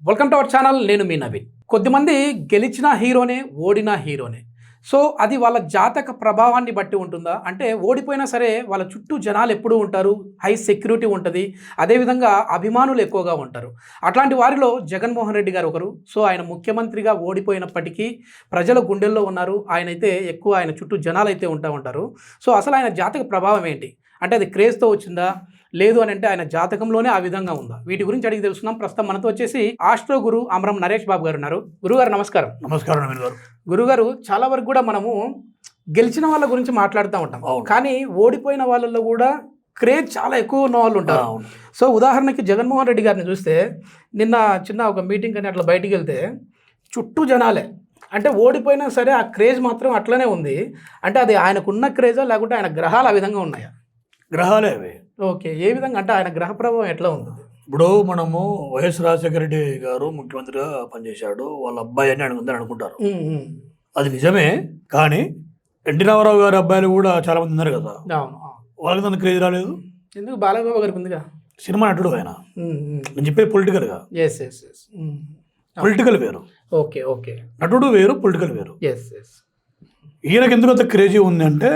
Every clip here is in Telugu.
Welcome to our channel. నేను మీ నవీన్. కొద్దిమంది గెలిచిన హీరోనే, ఓడిన హీరోనే. సో అది వాళ్ళ జాతక ప్రభావాన్ని బట్టి ఉంటుందా? అంటే ఓడిపోయినా సరే వాళ్ళ చుట్టూ జనాలు ఎప్పుడూ ఉంటారు, హై సెక్యూరిటీ ఉంటుంది, అదేవిధంగా అభిమానులు ఎక్కువగా ఉంటారు. అట్లాంటి వారిలో జగన్మోహన్ రెడ్డి గారు ఒకరు. సో ఆయన ముఖ్యమంత్రిగా ఓడిపోయినప్పటికీ ప్రజల గుండెల్లో ఉన్నారు. ఆయనైతే ఎక్కువ ఆయన చుట్టూ జనాలు అయితే ఉంటారు. సో అసలు ఆయన జాతక ప్రభావం ఏంటి? అంటే అది క్రేజ్తో వచ్చిందా, లేదు అని అంటే ఆయన జాతకంలోనే ఆ విధంగా ఉందా? వీటి గురించి అడిగి తెలుసుకున్నాం. ప్రస్తుతం మనతో వచ్చేసి ఆస్ట్రో గురు అమరం నరేష్ బాబు గారు ఉన్నారు. గురుగారు నమస్కారం. నమస్కారం నవీన్ గారు. గురుగారు, చాలా వరకు కూడా మనము గెలిచిన వాళ్ళ గురించి మాట్లాడుతూ ఉంటాం, కానీ ఓడిపోయిన వాళ్ళల్లో కూడా క్రేజ్ చాలా ఎక్కువ ఉన్న వాళ్ళు ఉంటారు. సో ఉదాహరణకి జగన్మోహన్ రెడ్డి గారిని చూస్తే నిన్న చిన్న ఒక మీటింగ్ అని అట్లా బయటికి వెళ్తే చుట్టూ జనాలే. అంటే ఓడిపోయినా సరే ఆ క్రేజ్ మాత్రం అట్లనే ఉంది. అంటే అది ఆయనకున్న క్రేజా లేకుంటే ఆయన గ్రహాలు ఆ విధంగా ఉన్నాయా? గ్రహాలే అవి. ఓకే, ఏ విధంగా అంటే ఆయన గ్రహ ప్రభావం ఎట్లా ఉంది? ఇప్పుడు మనము వైఎస్ రాజశేఖర రెడ్డి గారు ముఖ్యమంత్రిగా పనిచేశాడు, వాళ్ళ అబ్బాయి అని ఉందని అనుకుంటారు. అది నిజమే, కానీ ఎన్టీ రామారావు గారి అబ్బాయిలు కూడా చాలా మంది ఉన్నారు కదా, వాళ్ళకి అంత క్రేజ్ రాలేదు. ఎందుకు? బాలబాబు గారికి ఉందిగా. సినిమా నటుడు ఆయన. నేను చెప్పేది పొలిటికల్ గా. పొలిటికల్ వేరు, ఓకే ఓకే, నటుడు వేరు, పొలిటికల్ వేరు. ఈయనకి ఎందుకు అంత క్రేజీ ఉంది అంటే,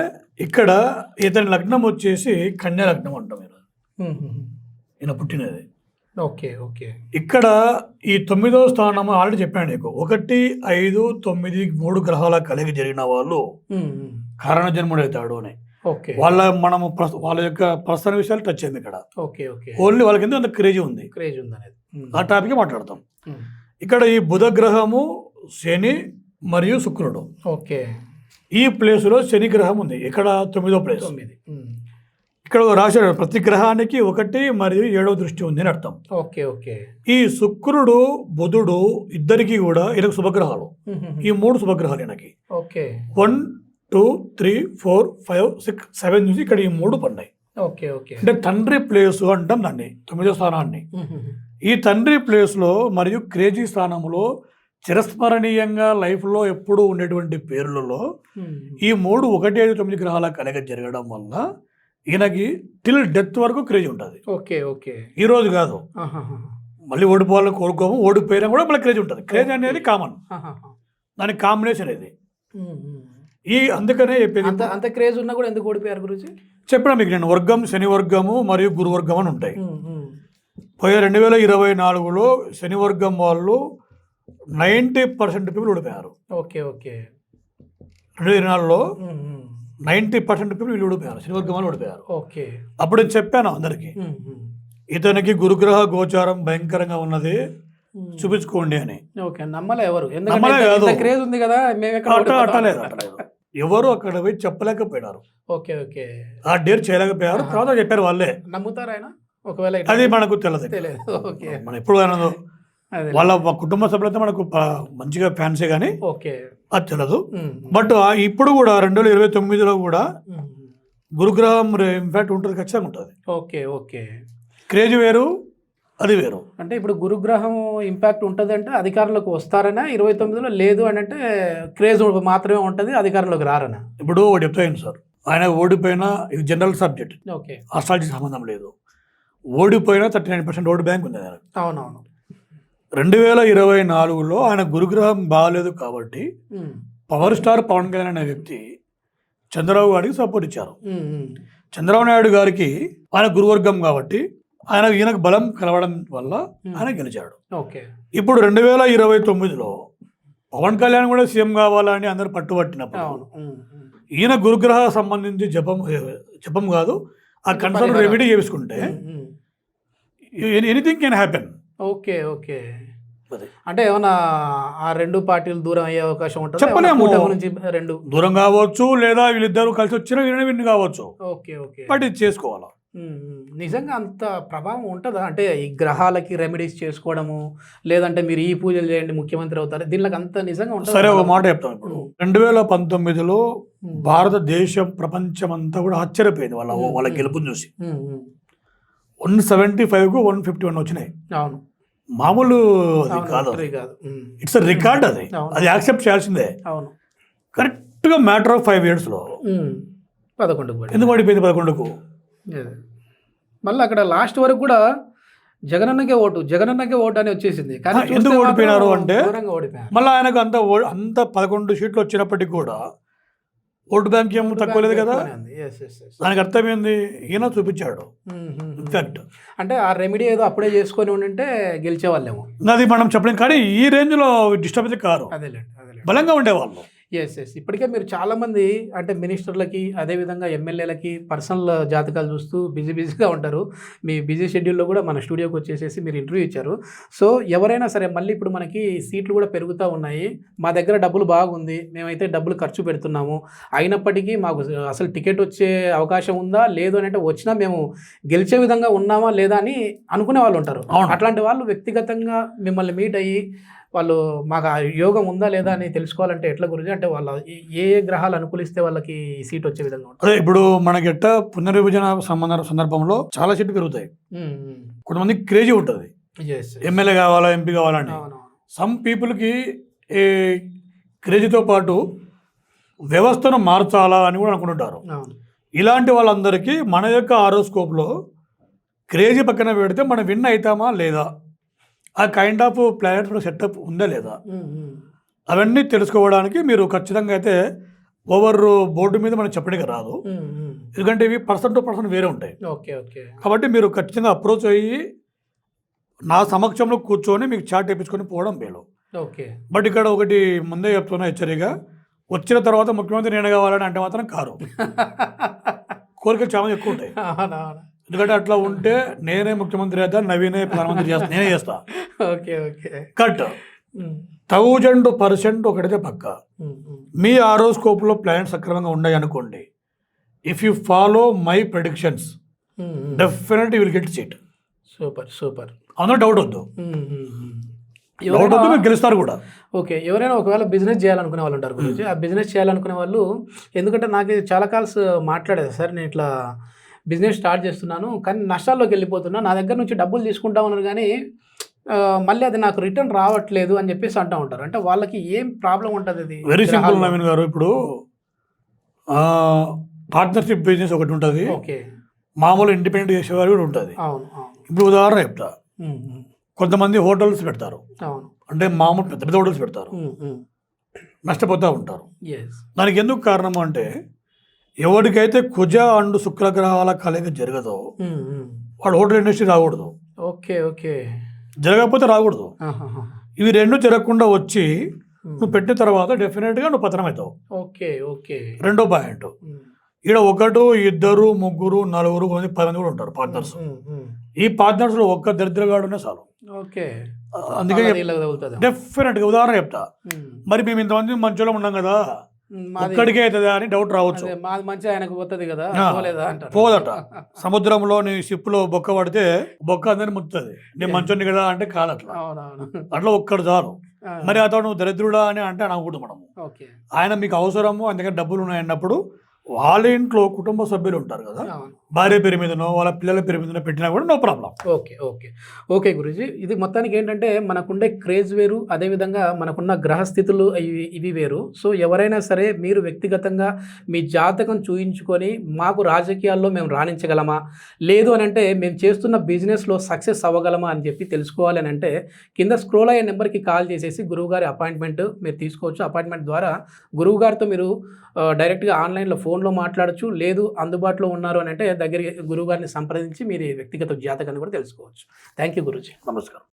ఇక్కడ ఇతని లగ్నం వచ్చేసి కన్యా లగ్నం అంటాం. ఈయన పుట్టినది. Okay okay. ఇక్కడ ఈ 9వ స్థానం ఆల్రెడీ చెప్పాను నీకు. 1, 5, 9 3 గ్రహాల కలిగి జరిగిన వాళ్ళు కారణ జన్ముడవుతాడు అని. మనము వాళ్ళ యొక్క పర్సనల్ విషయాలు టచ్ అయింది ఇక్కడ. ఓన్లీ వాళ్ళకి ఎందుకు అంత క్రేజీ ఉంది, ఆ టాపిక్ మాట్లాడతాం. ఇక్కడ ఈ బుధ గ్రహము, శని మరియు శుక్రుడు. ఓకే, ఈ ప్లేసులో శని గ్రహం ఉంది. ఇక్కడ 9వ ప్లేస్. ఇక్కడ రాశాడు ప్రతి గ్రహానికి 1 మరియు 7వ దృష్టి ఉంది అని అర్థం. Okay okay. ఈ శుక్రుడు బుధుడు ఇద్దరికి కూడా ఈయనకు శుభగ్రహాలు. ఈ 3 శుభగ్రహాలు ఈయనకి. 1, 2, 3, 4, 5, 6, 7 నుంచి ఇక్కడ ఈ 3 పడినాయి. అంటే తండ్రి ప్లేస్ అంటాం దాన్ని, 9వ స్థానాన్ని. ఈ తండ్రి ప్లేస్లో మరియు క్రేజీ స్థానంలో చిరస్మరణీయంగా లైఫ్లో ఎప్పుడూ ఉండేటువంటి పేర్లలో ఈ 3 1, 5, 9 గ్రహాల కలగ జరగడం వల్ల ఈయనకి టిల్ డెత్ వరకు క్రేజ్ ఉంటుంది. Okay okay. ఈ రోజు కాదు, మళ్ళీ ఓడిపోవాలని కోరుకోము, ఓడిపోయినా కూడా మళ్ళీ క్రేజ్ ఉంటుంది. క్రేజ్ అనేది కామన్, దానికి కాంబినేషన్ ఇది. అందుకనే చెప్పేది. అంత క్రేజ్ ఉన్నా కూడా ఎందుకు ఓడిపోయారు గురించి చెప్పినా మీకు నేను. వర్గం, శని వర్గము మరియు గురు వర్గం అని ఉంటాయి. 2024లో శని వర్గం వాళ్ళు 90% పీపుల్ ఓడిపోయారు. Okay okay. 2024లో 90% పీపుల్ వీళ్ళు ఓడిపోయారు, శనివర్గం వాళ్ళు ఓడిపోయారు. ఓకే. అప్పుడు నేను చెప్పాను అందరికి, ఇతనికి గురుగ్రహ గోచారం భయంకరంగా ఉన్నది, చూపించుకోండి అని. అట్టలేదు, ఎవరు అక్కడ పోయి చెప్పలేకపోయినారు. Okay okay. ఆ డేర్ చేయలేకపోయారు. తర్వాత చెప్పారు వాళ్ళే. నమ్ముతారు ఆయన? ఒకవేళ అది మనకు తెలియదు. మనం ఎప్పుడు వాళ్ళ కుటుంబ సభ్యులతో మనకు మంచిగా ఫ్యాన్సే కానీ అది తెలియదు. బట్ ఇప్పుడు కూడా 2029లో కూడా గురుగ్రహం ఇంపాక్ట్ ఉంటుంది, ఖచ్చితంగా ఉంటుంది. Okay okay. క్రేజ్ వేరు, అది వేరు. అంటే ఇప్పుడు గురుగ్రహం ఇంపాక్ట్ ఉంటుంది అంటే అధికారంలోకి వస్తారనా? 29లో లేదు అని అంటే క్రేజ్ మాత్రమే ఉంటుంది, అధికారంలోకి రారనా? ఇప్పుడు ఒకటి చెప్తాను సార్, ఆయన ఓడిపోయినా, ఇది జనరల్ సబ్జెక్ట్, ఓకే, ఆస్ట్రాలజీ సంబంధం లేదు. ఓడిపోయినా 39% ఓటు బ్యాంక్ ఉంది. అవునవును. 2024లో ఆయన గురుగ్రహం బాగాలేదు కాబట్టి పవర్ స్టార్ పవన్ కళ్యాణ్ అనే వ్యక్తి చంద్రబాబు గారికి సపోర్ట్ ఇచ్చారు. చంద్రబాబు నాయుడు గారికి ఆయన గురువర్గం కాబట్టి ఈయనకు బలం కలవడం వల్ల ఆయన గెలిచాడు. ఇప్పుడు 2029లో పవన్ కళ్యాణ్ కూడా సీఎం కావాలని అందరు పట్టుబట్టినప్పుడు ఈయన గురుగ్రహ సంబంధించి జపం కాదు, ఆ కన్సర్న్ రెమెడీ చేసుకుంటే anything can happen. Okay okay. అంటే ఏమన్నా ఆ 2 పార్టీలు దూరం అయ్యే అవకాశం ఉంటుంది? చెప్పలేము, నుంచి 2 దూరం కావచ్చు, లేదా వీళ్ళిద్దరు కలిసి వచ్చినా విన్ని కావచ్చు. Okay okay. బట్ ఇది చేసుకోవాలా? నిజంగా అంత ప్రభావం ఉంటుందా? అంటే ఈ గ్రహాలకి రెమెడీస్ చేసుకోవడము, లేదంటే మీరు ఈ పూజలు చేయండి ముఖ్యమంత్రి అవుతారు, దీనికి అంత నిజంగా ఉంటుంది? సరే, ఒక మాట చెప్తాం. ఇప్పుడు 2019లో భారతదేశం, ప్రపంచం అంతా కూడా ఆశ్చర్యపోయింది వాళ్ళ గెలుపుని చూసి. 175కు 151 వచ్చినాయి. అవును, మామూలు కాదు, ఇట్స్ రికార్డ్. అది యాక్సెప్ట్ చేయాల్సిందే. అవును. కరెక్ట్గా మ్యాటర్ ఆఫ్ 5 yearsలో 11కు ఎందుకు పడిపోయింది? 11కు మళ్ళీ అక్కడ లాస్ట్ వరకు కూడా జగనన్నకే ఓటు అని వచ్చేసింది. కానీ ఎందుకు చూస్తే ఓడిపోయినారు మాత్రం అంటే ఘోరంగా ఓడిపోయారు. మళ్ళీ ఆయనకు అంత 11 సీట్లు వచ్చినప్పటికీ కూడా ఓటు బ్యాంక్ ఏం తక్కువ లేదు కదా. ఎక్కువనే ఉంది. Yes, yes, yes. దానికి అర్థం ఏంది, ఈయన చూపించాడు ఇన్ఫాక్ట్. అంటే ఆ రెమెడీ ఏదో అప్పుడే చేసుకొని ఉండింటే గెలిచే వాళ్ళేమో. అది మనం చెప్పలేం, కానీ ఈ రేంజ్లో డిస్టర్బ్ అయితే కారు, అదేలేండి. బలంగా ఉండేవాళ్ళు. ఎస్. ఇప్పటికే మీరు చాలామంది అంటే మినిస్టర్లకి అదేవిధంగా ఎమ్మెల్యేలకి పర్సనల్ జాతకాలు చూస్తూ బిజీగా ఉంటారు. మీ బిజీ షెడ్యూల్లో కూడా మన స్టూడియోకి వచ్చేసేసి మీరు ఇంటర్వ్యూ ఇచ్చారు. సో ఎవరైనా సరే మళ్ళీ ఇప్పుడు మనకి సీట్లు కూడా పెరుగుతూ ఉన్నాయి, మా దగ్గర డబ్బులు బాగుంది, మేమైతే డబ్బులు ఖర్చు పెడుతున్నాము, అయినప్పటికీ మాకు అసలు టికెట్ వచ్చే అవకాశం ఉందా లేదు అని అంటే వచ్చినా మేము గెలిచే విధంగా ఉన్నామా లేదా అని అనుకునే వాళ్ళు ఉంటారు. అట్లాంటి వాళ్ళు వ్యక్తిగతంగా మిమ్మల్ని మీట్ అయ్యి వాళ్ళు మాకు ఆ యోగం ఉందా లేదా అని తెలుసుకోవాలంటే ఎట్లా గురించి, అంటే వాళ్ళ ఏ గ్రహాలు అనుకూలిస్తే వాళ్ళకి సీట్ వచ్చే విధంగా ఉంటుంది? అదే ఇప్పుడు మనకి ఎట్ట పునర్విభజన సందర్భంలో చాలా సీట్లు పెరుగుతాయి. కొంతమంది క్రేజీ ఉంటుంది, ఎమ్మెల్యే కావాలా ఎంపీ కావాలని. సమ్ పీపుల్కి ఈ క్రేజీతో పాటు వ్యవస్థను మార్చాలా అని కూడా అనుకుంటుంటారు. ఇలాంటి వాళ్ళందరికీ మన యొక్క ఆరోస్కోప్లో క్రేజీ పక్కన పెడితే మనం విన్ అవుతామా లేదా, ఆ కైండ్ ఆఫ్ ప్లానెట్ సెటప్ ఉందా లేదా, అవన్నీ తెలుసుకోవడానికి మీరు ఖచ్చితంగా అయితే ఓవర్ బోర్డు మీద మనం చెప్పడానికి రాదు, ఎందుకంటే ఇవి పర్సన్ టు పర్సన్ వేరే ఉంటాయి. కాబట్టి మీరు ఖచ్చితంగా అప్రోచ్ అయ్యి నా సమక్షంలో కూర్చొని మీకు చాట్ వేయించుకొని పోవడం మేలు. బట్ ఇక్కడ ఒకటి ముందే చెప్తున్నా హెచ్చరిక, వచ్చిన తర్వాత ముఖ్యమంత్రి నేను కావాలని అంటే మాత్రం కారు. కోరికలు చాలా ఎక్కువ ఉంటాయి, ఎందుకంటే అట్లా ఉంటే నేనే ముఖ్యమంత్రి అయితే నవీనే ప్రధానమంత్రి చేస్తా, నేనే చేస్తా. కట్ 1000% ఒకటైతే పక్క, మీ ఆరోస్కోప్లో ప్లానెట్ సక్రమంగా ఉన్నాయి అనుకోండి, if you follow my predictions definitely will get seat. Super. అందులో డౌట్ వద్దు, మీరు గెలుస్తారు కూడా. ఓకే, ఎవరైనా ఒకవేళ బిజినెస్ చేయాలనుకునే వాళ్ళు ఉంటారు గురించి, ఆ బిజినెస్ చేయాలనుకునే వాళ్ళు, ఎందుకంటే నాకు చాలా కాల్స్ మాట్లాడేది, సార్ నేను ఇట్లా బిజినెస్ స్టార్ట్ చేస్తున్నాను కానీ నష్టాల్లోకి వెళ్ళిపోతున్నా, నా దగ్గర నుంచి డబ్బులు తీసుకుంటా ఉన్నారు కానీ మళ్ళీ అది నాకు రిటర్న్ రావట్లేదు అని చెప్పేసి అంటూ ఉంటారు. అంటే వాళ్ళకి ఏం ప్రాబ్లం ఉంటుంది? అది వెరీ సింపుల్ నవీన్ గారు. ఇప్పుడు పార్ట్నర్షిప్ బిజినెస్ ఒకటి ఉంటుంది, మామూలు ఇండిపెండెంట్ చేసేవారు కూడా ఉంటుంది. ఇప్పుడు ఉదాహరణ చెప్తా, కొంతమంది హోటల్స్ పెడతారు, అంటే మామూలు పెద్ద పెద్ద హోటల్స్ పెడతారు, నష్టపోతూ ఉంటారు. దానికి ఎందుకు కారణం అంటే, ఎవరికైతే కుజ అండ్ శుక్రగ్రహాల కలయిక జరగదో వాడు హోటల్ ఇండస్ట్రీ రాకూడదు. జరగకపోతే రాకూడదు. ఇవి రెండు జరగకుండా వచ్చి నువ్వు పెట్టిన తర్వాత డెఫినెట్గా నువ్వు పతనం అవుతావు. రెండో పాయింట్, ఇక్కడ 1 2 3 4 10 మంది కూడా ఉంటారు పార్ట్నర్స్. ఈ పార్ట్నర్స్ లో ఒక్క దరిద్రగాడునే చాలు. అందుకే డెఫినెట్గా ఉదాహరణ చెప్తా, మరి మేము ఇంతమంది మంచోళ్ళం ఉన్నాం కదా, ఒక్కడికే అవుతుందా అని డౌట్ రావచ్చు. పోదట. సముద్రంలో నీ షిప్ లో బొక్క పడితే బొక్క అందరిని ముట్టుతుంది, నేను మంచోని కదా అంటే కాదు. అట్లా ఒక్కడు చాలు. మరి అతను నువ్వు దరిద్రుడా అని అంటే అనకూడదు మనము. ఆయన మీకు అవసరము, అందుకని డబ్బులు ఉన్నాయన్నప్పుడు వాళ్ళ ఇంట్లో కుటుంబ సభ్యులు ఉంటారు కదా, భార్య పేరు మీదనో వాళ్ళ పిల్లల పేరు మీదనో పెట్టినా కూడా నో ప్రాబ్లం. ఓకే గురూజీ, ఇది మొత్తానికి ఏంటంటే మనకుండే క్రేజ్ వేరు, అదేవిధంగా మనకున్న గ్రహస్థితులు ఇవి వేరు. సో ఎవరైనా సరే మీరు వ్యక్తిగతంగా మీ జాతకం చూయించుకొని మాకు రాజకీయాల్లో మేము రాణించగలమా, లేదు అని అంటే మేము చేస్తున్న బిజినెస్లో సక్సెస్ అవ్వగలమా అని చెప్పి తెలుసుకోవాలి అని అంటే కింద స్క్రోల్ అయ్యే నెంబర్కి కాల్ చేసేసి గురువుగారి అపాయింట్మెంట్ మీరు తీసుకోవచ్చు. అపాయింట్మెంట్ ద్వారా గురువుగారితో మీరు డైరెక్ట్గా ఆన్లైన్లో ఫోన్లో మాట్లాడచ్చు, లేదు అందుబాటులో ఉన్నారు అని అంటే దగ్గర గురువుగారిని సంప్రదించి మీరు వ్యక్తిగత జాతకాన్ని కూడా తెలుసుకోవచ్చు. Thank you Guruji. నమస్కారం.